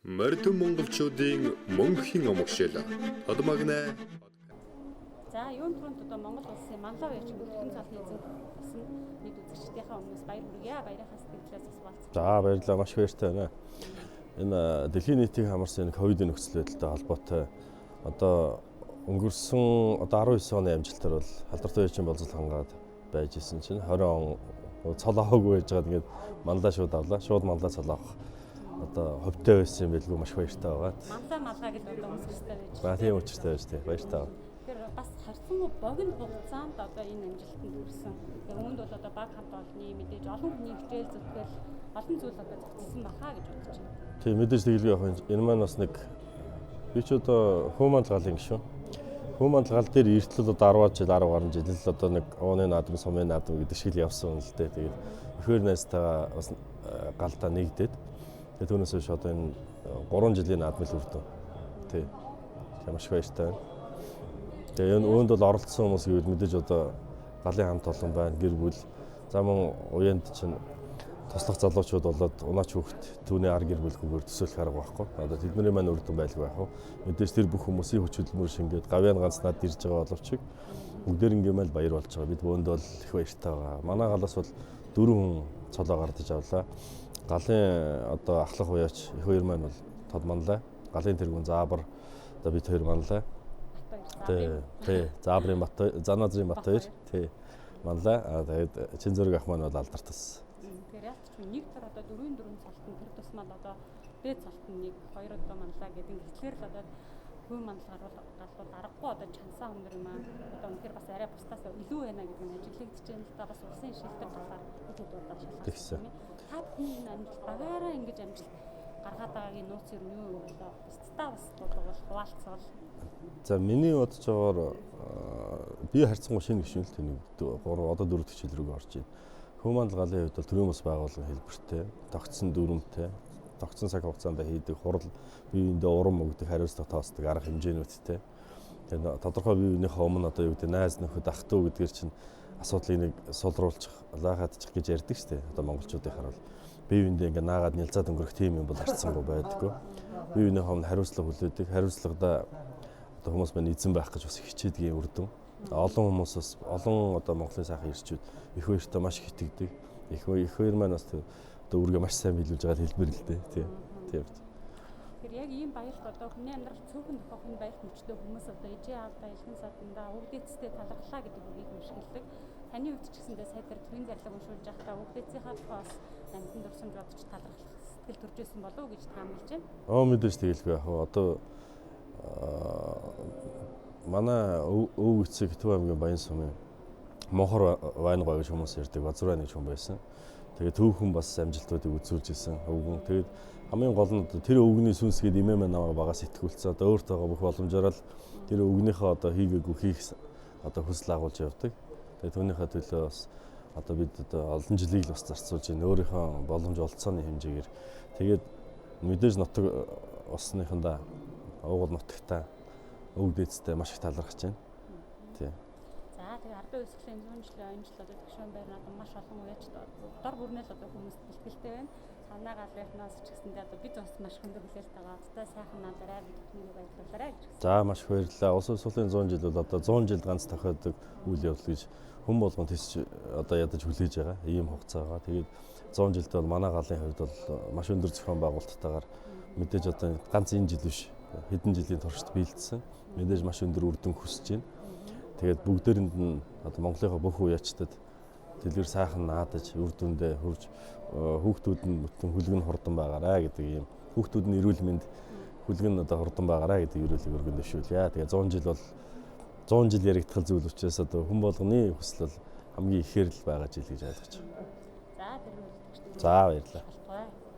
Морьдон монголчуудын мөнхийн омогшил Тодмагнай. За юун түрүүнд одоо Монгол улсын манлай баярч өргөн цалны эзэн болсон нийт үзэгчдийнхээ өмнөөс баяр хүргье. Баярынхаа сэтгэлээс бас За баярлалаа, маш баяртай байна. Энэ дэлхийн нийтийг хамарсан ковидын нөхцөл байдалтай холбоотой одоо өнгөрсөн 19 оны амжилтаар бол халдвартай баярчин боловсрол хангаад байж исэн чинь 20 он цол аваагүй байж байгаа. Тэгээд манлай шууд авлаа. Шууд манлай цол авах одоо хөвтэй байсан юм билгүй, маш баяртай байгаа. манлай гэж одоо өмсгөстэй байж. За тийм учиртай байж тий. Баяртай. Тэгэхээр бас харсан богино хугацаанд одоо энэ амжилтанд хүрсэн. Тэгээд үүнд бол одоо баг хамт олонний мэдээж олон хүний хичээл зүтгэл олон зүйл одоо зохицсон баха гэж бодож байна. Тийм мэдээж тэгэлгүй явах энэ маань бас нэг би ч одоо Хөөманд галын гişүн. Хөөманд гал дээр эртэл одоо 10 жил 10 гаруй жил л одоо нэг ууны наадам, сумын наадам гэдэг шиг л явсан л дээ. Тэгээд ихэр найзтайгаа бас галдаа нэгдээд тэгээд түүнээс хойш одоо энэ 3 жилийн наадмын үрдэн. Тий. Маш баяртай байна. Тэгээд энэ үүнд бол оролцсон хүмүүс гэвэл мэдээж одоо галын хамт олон байна, гэр бүл. За мөн уянд чинь туслах залуучууд болоод унаач хүүхэд түүний ар гэр бүлгүйгээр төсөөлөх арга байхгүй. Одоо тэдний маань үрдэн байлгүй байх уу. Мэдээж тэр бүх хүмүүсийн хүч хөдөлмөр шингээд гавьяан ганц над ирж байгаа боловч бүгдээр ингээмэл баяр болж байгаа. Бид бөөнд бол их баяртай байгаа. Манай галаас бол 4 хүн цолоо гардаж авлаа. Галын одоо ахлах уяач их хоёр маань бол тод манлай. Галын тэргүүн заабар одоо бид хоёр манлай. Тий. Заабрын бат, Заназрын бат хоёр. Тий. Манлай. Тэгээд чин зөрөг ах маань бол алдартас. Тэгэхээр яг ч нэг төр одоо 4 цалтан тэр тусмал одоо дээд цалтан нэг хоёр одоо манлаа гэдэг ингэхлээр л одоо хөө манлгаар бол галбал аргагүй одоо чансаа өндөр юм аа. Одоо үнэхээр бас арай бусдаас илүү байна гэдэг нь ажиглагдж байна л да бас улсын шилдэг талаар ихэд удаа шалгасан юм. Та бүхэн амжилт багаараа ингэж амжилт гаргаад байгаагийн нууц юу юм одоо бусдаа бас бол хуваалцвал. За миний бодож байгаагаар би харьцангуй шинэ гишүүн л тэнийг 3 одоо 4 хичээл рүү орж байна. Хөөманд галын хувьд бол төрийн бас байгууллагын хэлбэртэй, тогтсон дүрмтэй, тогтсон цаг хугацаанд хийдэг хурал, биеиндээ урам өгдөг, хариуцлага тоосдог арга хэмжээнүүдтэй. Тэгээд тодорхой биеийнхээ өмнө одоо юу гэдэг найз нөхөд ах トゥ гэдгээр чинь асуудлыг нэг сулруулчих, лаахадчих гэж ярьдаг шүү дээ. Одоо монголчуудынхаар бол биеиндээ ингээ наагаад нялзаад өнгөрөх тийм юм бол харьцангуй байдаггүй. Биеийнхээ өмнө хариуцлага хүлээдэг, хариуцлагадаа одоо хүмүүс маань эзэн байх гэж бас хичээдгийн үрдэн. Олон хүмүүс бас олон одоо Монголын сайхан ирчүүд их баяртай маш их итгэдэг. Их баяр маань бас одоо үргээ маш сайн биелүүлж байгаа хэлбэр л дээ. Тийм. Тэгэхээр яг ийм баярт одоо хүний амьдрал цөөхөн тохиох энэ баярт мөчтэй хүмүүс одоо ижээ аавдаа илхэн садандаа өвдөцтэй талархлаа гэдэг үгийг уншилдаг. Таны хувьд ч гэсэндээ сая тэр төвийн зарлиг уншуулж байхдаа өвдөцийнхаа тухайс амьтан дурсамж бодож талархах сэтгэл төрж исэн болов уу гэж таамаглаж байна. Мэдээж тэгэлгүй яг одоо манай өвөг эцэг Төв аймгийн Баян сумын Монхор Вайнгой гэж хүмүүс ярьдаг Базар байна гэж хүн байсан. Тэгээд Төвхөн бас амжилтуудыг үзүүлж исэн өвгөн. Тэгээд хамгийн гол нь тэр өвгний сүнсгээд имээ маань намайг багаас итгүүлсэн. Одоо өөртөөгөө бүх боломжоор л тэр өвгнийхөө одоо хийгээгүй хийх одоо хүсэл агуулж явдаг. Тэгээд түүнийхээ төлөө бас одоо бид одоо олон жилийг л бас зарцуулж байна. Өөрийнхөө боломж олцооны хэмжээгээр. Тэгээд мэдээж нутаг усныхандаа уугуул нутагтаа өв дээдстэй маш их талархаж байна. Тий. За тэгээ ардын үсгэлийн 100 жилийн ойнжил одоо төгшөн байр одоо маш олон уяач дор бүрнэл одоо хүмүүст бэлтгэлтэй байна. Санаа галынхнаас ч гэсэндээ одоо бид бас маш хөндөр хүлээлт байгаа. Өстой сайхан надараа бид бүхнийг баярлуулаарай гэж. За маш их баярлалаа. Улс орны 100 жил бол одоо 100 жил ганц тохиодог үйл явдал гэж хүн болгон тийч одоо ядаж хүлээж байгаа. Ийм хугацаагаа. Тэгээд 100 жилд бол манай галын хувьд бол маш өндөр зохион байгуулалттайгаар мэдээж одоо ганц энэ жил биш хэдэн жилийн туршид биелдсэн. Мэдээж маш өндөр үр дүн хүсэж байна. Тэгээд бүгдээрэнд нь одоо Монголынхаа бүх уяачтад дэлгэр сайхан наадаж үр дүндээ хүрж хүүхдүүд нь бүтэн хүлгэн хурдан байгаарай гэдэг ийм хүүхдүүд нь эрүүл мэнд хүлгэн одоо хурдан байгаарай гэдэг ерөөлийг өргөн дэвшүүлье. Тэгээд 100 жил бол 100 жил яригдах зүйл учраас одоо хүн болгоны хүсэл бол хамгийн ихээр л байгаа жил гэж ойлгож байна. За тэр үйлдэгчдээ. За баярлалаа.